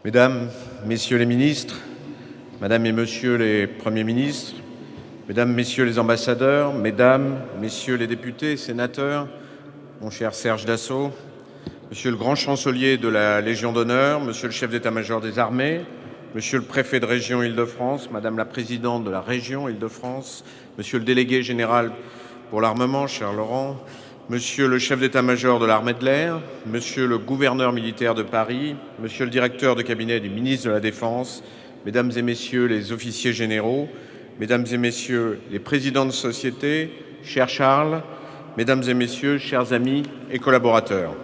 Mesdames, Messieurs les ministres, Madame et Monsieur les Premiers ministres, Mesdames, Messieurs les ambassadeurs, Mesdames, Messieurs les députés et sénateurs, mon cher Serge Dassault, Monsieur le grand chancelier de la Légion d'honneur, Monsieur le chef d'état-major des armées, Monsieur le préfet de région Île-de-France, Madame la présidente de la région Île-de-France, Monsieur le délégué général pour l'armement, cher Laurent, Monsieur le chef d'état-major de l'armée de l'air, Monsieur le gouverneur militaire de Paris, Monsieur le directeur de cabinet du ministre de la Défense, Mesdames et Messieurs les officiers généraux, Mesdames et Messieurs les présidents de société, cher Charles, Mesdames et Messieurs, chers amis et collaborateurs.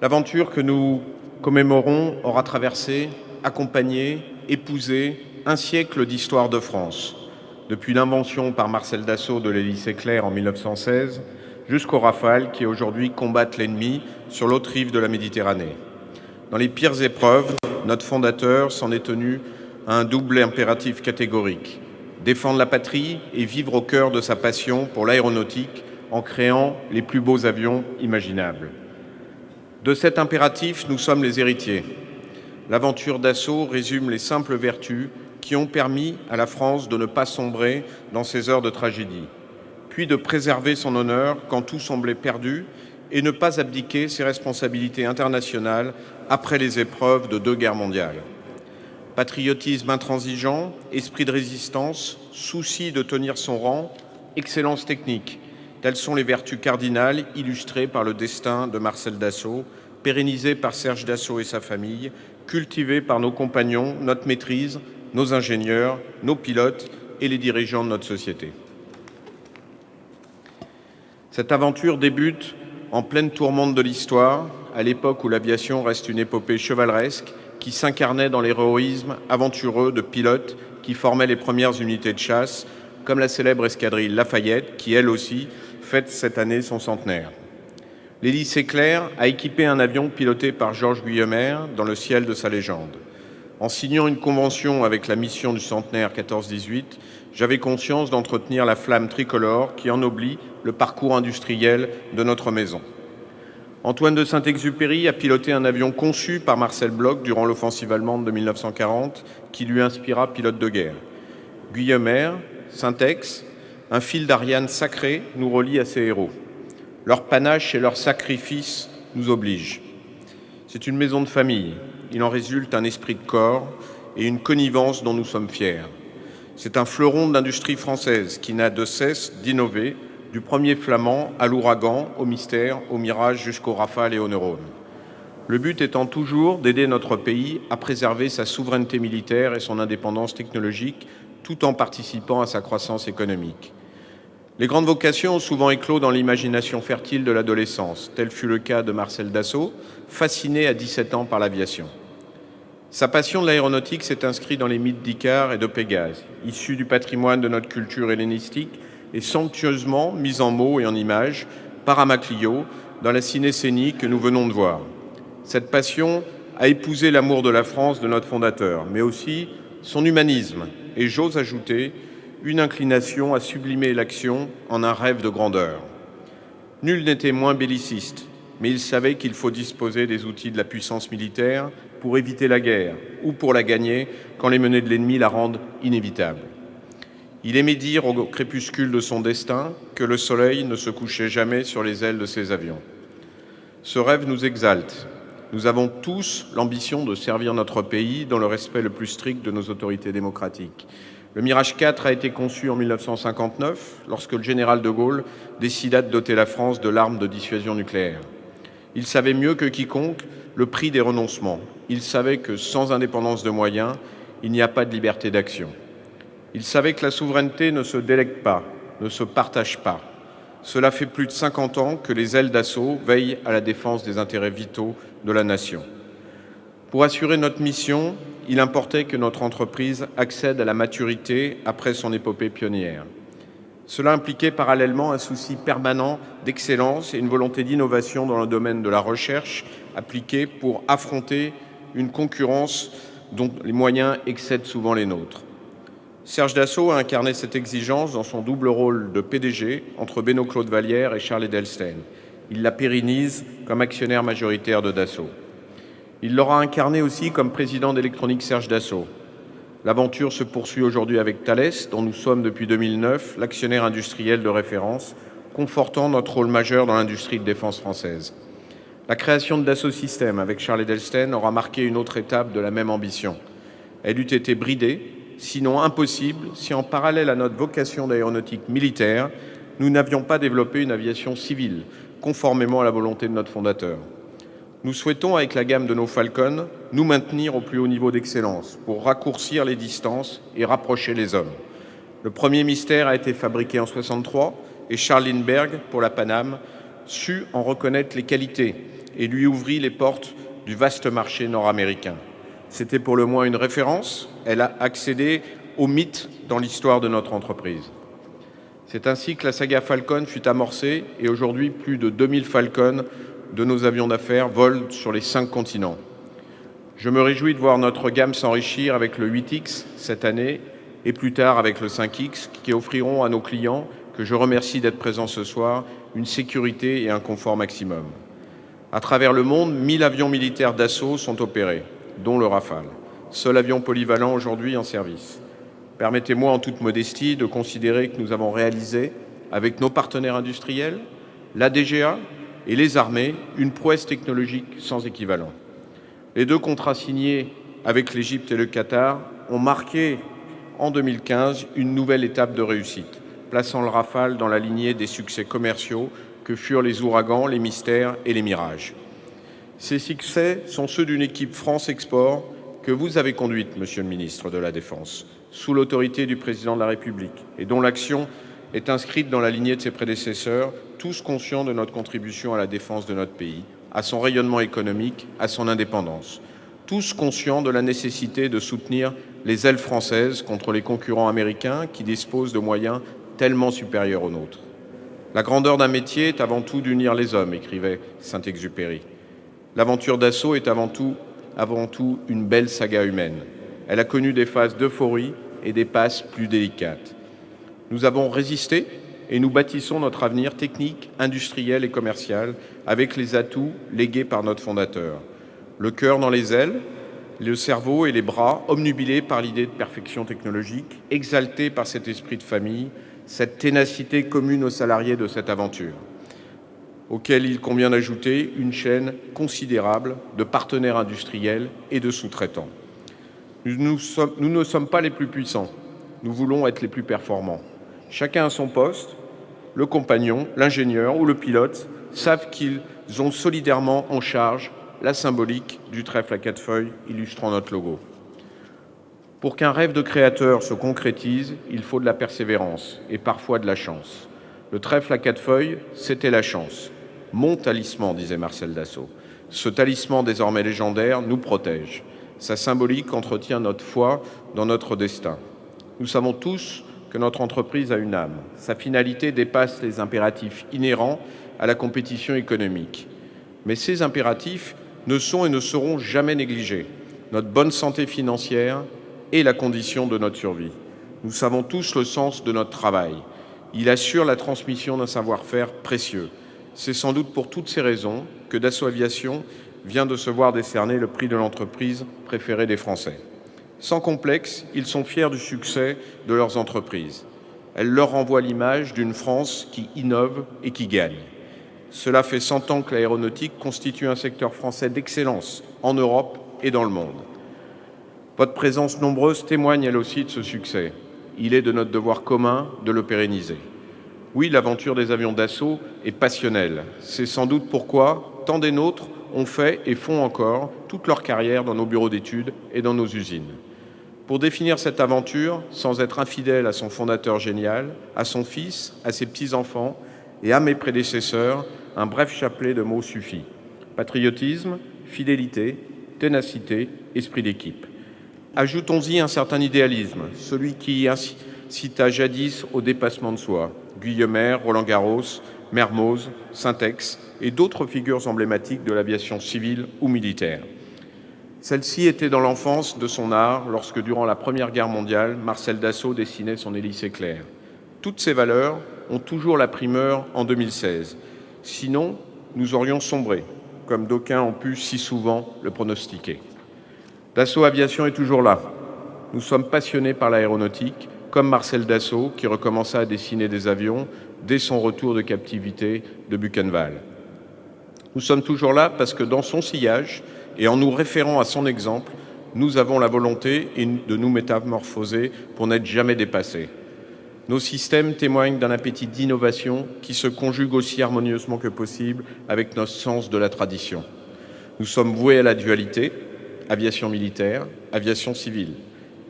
L'aventure que nous commémorons aura traversé, accompagné, épousé un siècle d'histoire de France, depuis l'invention par Marcel Dassault de l'hélice éclair en 1916 jusqu'aux Rafales qui aujourd'hui combattent l'ennemi sur l'autre rive de la Méditerranée. Dans les pires épreuves, notre fondateur s'en est tenu à un double impératif catégorique: défendre la patrie et vivre au cœur de sa passion pour l'aéronautique en créant les plus beaux avions imaginables. De cet impératif, nous sommes les héritiers. L'aventure Dassault résume les simples vertus qui ont permis à la France de ne pas sombrer dans ces heures de tragédie, puis de préserver son honneur quand tout semblait perdu et ne pas abdiquer ses responsabilités internationales après les épreuves de 2 guerres mondiales. Patriotisme intransigeant, esprit de résistance, souci de tenir son rang, excellence technique, telles sont les vertus cardinales illustrées par le destin de Marcel Dassault, pérennisé par Serge Dassault et sa famille, cultivé par nos compagnons, notre maîtrise, nos ingénieurs, nos pilotes et les dirigeants de notre société. Cette aventure débute en pleine tourmente de l'histoire, à l'époque où l'aviation reste une épopée chevaleresque qui s'incarnait dans l'héroïsme aventureux de pilotes qui formaient les premières unités de chasse, comme la célèbre escadrille Lafayette, qui elle aussi fête cette année son centenaire. L'hélice éclair a équipé un avion piloté par Georges Guynemer dans le ciel de sa légende. En signant une convention avec la mission du centenaire 14-18, j'avais conscience d'entretenir la flamme tricolore qui ennoblit le parcours industriel de notre maison. Antoine de Saint-Exupéry a piloté un avion conçu par Marcel Bloch durant l'offensive allemande de 1940 qui lui inspira pilote de guerre. Guynemer, Saint-Ex, un fil d'Ariane sacré nous relie à ces héros. Leur panache et leur sacrifice nous obligent. C'est une maison de famille. Il en résulte un esprit de corps et une connivence dont nous sommes fiers. C'est un fleuron de l'industrie française qui n'a de cesse d'innover, du premier Flamand à l'Ouragan, au Mystère, au Mirage jusqu'au Rafale et au Neurone. Le but étant toujours d'aider notre pays à préserver sa souveraineté militaire et son indépendance technologique tout en participant à sa croissance économique. Les grandes vocations ont souvent éclos dans l'imagination fertile de l'adolescence. Tel fut le cas de Marcel Dassault, fasciné à 17 ans par l'aviation. Sa passion de l'aéronautique s'est inscrite dans les mythes d'Icare et de Pégase, issus du patrimoine de notre culture hellénistique et somptueusement mis en mots et en images par Amaclio dans la cinécénie que nous venons de voir. Cette passion a épousé l'amour de la France de notre fondateur, mais aussi son humanisme et, j'ose ajouter, une inclination à sublimer l'action en un rêve de grandeur. Nul n'était moins belliciste, mais il savait qu'il faut disposer des outils de la puissance militaire pour éviter la guerre ou pour la gagner quand les menées de l'ennemi la rendent inévitable. Il aimait dire au crépuscule de son destin que le soleil ne se couchait jamais sur les ailes de ses avions. Ce rêve nous exalte. Nous avons tous l'ambition de servir notre pays dans le respect le plus strict de nos autorités démocratiques. Le Mirage 4 a été conçu en 1959, lorsque le général de Gaulle décida de doter la France de l'arme de dissuasion nucléaire. Il savait mieux que quiconque le prix des renoncements. Il savait que sans indépendance de moyens, il n'y a pas de liberté d'action. Il savait que la souveraineté ne se délègue pas, ne se partage pas. Cela fait plus de 50 ans que les ailes d'assaut veillent à la défense des intérêts vitaux de la nation. Pour assurer notre mission, il importait que notre entreprise accède à la maturité après son épopée pionnière. Cela impliquait parallèlement un souci permanent d'excellence et une volonté d'innovation dans le domaine de la recherche appliquée pour affronter une concurrence dont les moyens excèdent souvent les nôtres. Serge Dassault a incarné cette exigence dans son double rôle de PDG entre Benoît-Claude Vallière et Charles Edelstenne. Il la pérennise comme actionnaire majoritaire de Dassault. Il l'aura incarné aussi comme président d'Electronic Serge Dassault. L'aventure se poursuit aujourd'hui avec Thales, dont nous sommes depuis 2009 l'actionnaire industriel de référence, confortant notre rôle majeur dans l'industrie de défense française. La création de Dassault Systèmes avec Charles Edelstenne aura marqué une autre étape de la même ambition. Elle eût été bridée, sinon impossible, si en parallèle à notre vocation d'aéronautique militaire, nous n'avions pas développé une aviation civile, conformément à la volonté de notre fondateur. Nous souhaitons, avec la gamme de nos Falcon, nous maintenir au plus haut niveau d'excellence pour raccourcir les distances et rapprocher les hommes. Le premier mystère a été fabriqué en 1963 et Charles Lindbergh, pour la Paname, sut en reconnaître les qualités et lui ouvrit les portes du vaste marché nord-américain. C'était pour le moins une référence. Elle a accédé au mythe dans l'histoire de notre entreprise. C'est ainsi que la saga Falcon fut amorcée et aujourd'hui, plus de 2000 Falcon de nos avions d'affaires volent sur les 5 continents. Je me réjouis de voir notre gamme s'enrichir avec le 8X cette année et plus tard avec le 5X qui offriront à nos clients, que je remercie d'être présents ce soir, une sécurité et un confort maximum. À travers le monde, 1000 avions militaires d'assaut sont opérés, dont le Rafale, seul avion polyvalent aujourd'hui en service. Permettez-moi en toute modestie de considérer que nous avons réalisé, avec nos partenaires industriels, la DGA et les armées, une prouesse technologique sans équivalent. Les 2 contrats signés avec l'Égypte et le Qatar ont marqué en 2015 une nouvelle étape de réussite, plaçant le Rafale dans la lignée des succès commerciaux que furent les Ouragans, les Mystères et les Mirages. Ces succès sont ceux d'une équipe France Export que vous avez conduite, Monsieur le ministre de la Défense, sous l'autorité du Président de la République, et dont l'action est inscrite dans la lignée de ses prédécesseurs, tous conscients de notre contribution à la défense de notre pays, à son rayonnement économique, à son indépendance. Tous conscients de la nécessité de soutenir les ailes françaises contre les concurrents américains qui disposent de moyens tellement supérieurs aux nôtres. La grandeur d'un métier est avant tout d'unir les hommes, écrivait Saint-Exupéry. L'aventure Dassault est avant tout une belle saga humaine. Elle a connu des phases d'euphorie et des passes plus délicates. Nous avons résisté et nous bâtissons notre avenir technique, industriel et commercial avec les atouts légués par notre fondateur. Le cœur dans les ailes, le cerveau et les bras obnubilés par l'idée de perfection technologique, exaltés par cet esprit de famille, cette ténacité commune aux salariés de cette aventure, auquel il convient d'ajouter une chaîne considérable de partenaires industriels et de sous-traitants. Nous ne sommes pas les plus puissants, nous voulons être les plus performants. Chacun à son poste, le compagnon, l'ingénieur ou le pilote savent qu'ils ont solidairement en charge la symbolique du trèfle à 4 feuilles illustrant notre logo. Pour qu'un rêve de créateur se concrétise, il faut de la persévérance et parfois de la chance. Le trèfle à 4 feuilles, c'était la chance. Mon talisman, disait Marcel Dassault. Ce talisman désormais légendaire nous protège. Sa symbolique entretient notre foi dans notre destin. Nous savons tous que notre entreprise a une âme. Sa finalité dépasse les impératifs inhérents à la compétition économique. Mais ces impératifs ne sont et ne seront jamais négligés. Notre bonne santé financière est la condition de notre survie. Nous savons tous le sens de notre travail. Il assure la transmission d'un savoir-faire précieux. C'est sans doute pour toutes ces raisons que Dassault Aviation vient de se voir décerner le prix de l'entreprise préférée des Français. Sans complexe, ils sont fiers du succès de leurs entreprises. Elles leur renvoient l'image d'une France qui innove et qui gagne. Cela fait 100 ans que l'aéronautique constitue un secteur français d'excellence en Europe et dans le monde. Votre présence nombreuse témoigne elle aussi de ce succès. Il est de notre devoir commun de le pérenniser. Oui, l'aventure des avions d'assaut est passionnelle. C'est sans doute pourquoi tant des nôtres ont fait et font encore toute leur carrière dans nos bureaux d'études et dans nos usines. Pour définir cette aventure, sans être infidèle à son fondateur génial, à son fils, à ses petits-enfants et à mes prédécesseurs, un bref chapelet de mots suffit. Patriotisme, fidélité, ténacité, esprit d'équipe. Ajoutons-y un certain idéalisme, celui qui incita jadis au dépassement de soi. Guillemer, Roland-Garros, Mermoz, Syntex et d'autres figures emblématiques de l'aviation civile ou militaire. Celle-ci était dans l'enfance de son art lorsque, durant la Première Guerre mondiale, Marcel Dassault dessinait son hélice éclair. Toutes ces valeurs ont toujours la primeur en 2016. Sinon, nous aurions sombré. comme d'aucuns ont pu si souvent le pronostiquer. Dassault Aviation est toujours là. Nous sommes passionnés par l'aéronautique, comme Marcel Dassault, qui recommença à dessiner des avions dès son retour de captivité de Buchenwald. Nous sommes toujours là parce que dans son sillage, et en nous référant à son exemple, nous avons la volonté de nous métamorphoser pour n'être jamais dépassés. Nos systèmes témoignent d'un appétit d'innovation qui se conjugue aussi harmonieusement que possible avec notre sens de la tradition. Nous sommes voués à la dualité, aviation militaire, aviation civile,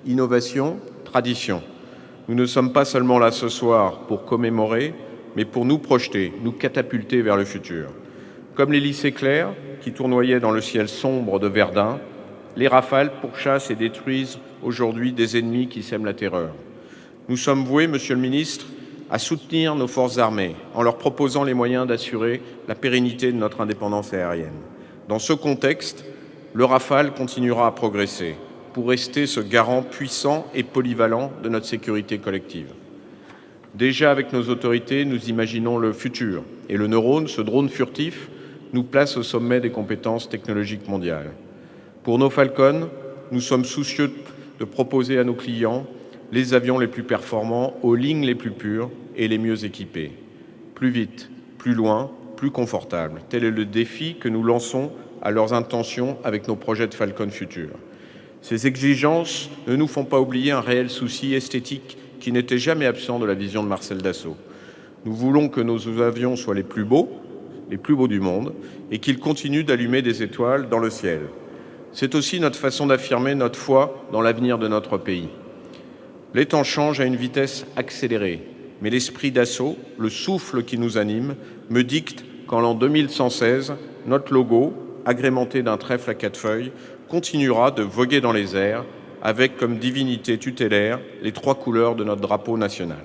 innovation, tradition. Nous ne sommes pas seulement là ce soir pour commémorer, mais pour nous projeter, nous catapulter vers le futur. Comme l'hélice éclair qui tournoyait dans le ciel sombre de Verdun, les Rafales pourchassent et détruisent aujourd'hui des ennemis qui sèment la terreur. Nous sommes voués, Monsieur le Ministre, à soutenir nos forces armées en leur proposant les moyens d'assurer la pérennité de notre indépendance aérienne. Dans ce contexte, le Rafale continuera à progresser pour rester ce garant puissant et polyvalent de notre sécurité collective. Déjà avec nos autorités, nous imaginons le futur et le Neurone, ce drone furtif, nous place au sommet des compétences technologiques mondiales. Pour nos Falcon, nous sommes soucieux de proposer à nos clients les avions les plus performants, aux lignes les plus pures et les mieux équipés. Plus vite, plus loin, plus confortable. Tel est le défi que nous lançons à leurs intentions avec nos projets de Falcon Futur. Ces exigences ne nous font pas oublier un réel souci esthétique qui n'était jamais absent de la vision de Marcel Dassault. Nous voulons que nos avions soient les plus beaux du monde, et qu'ils continuent d'allumer des étoiles dans le ciel. C'est aussi notre façon d'affirmer notre foi dans l'avenir de notre pays. Les temps changent à une vitesse accélérée, mais l'esprit Dassault, le souffle qui nous anime, me dicte qu'en l'an 2116, notre logo, agrémenté d'un trèfle à 4 feuilles, continuera de voguer dans les airs avec comme divinité tutélaire les 3 couleurs de notre drapeau national.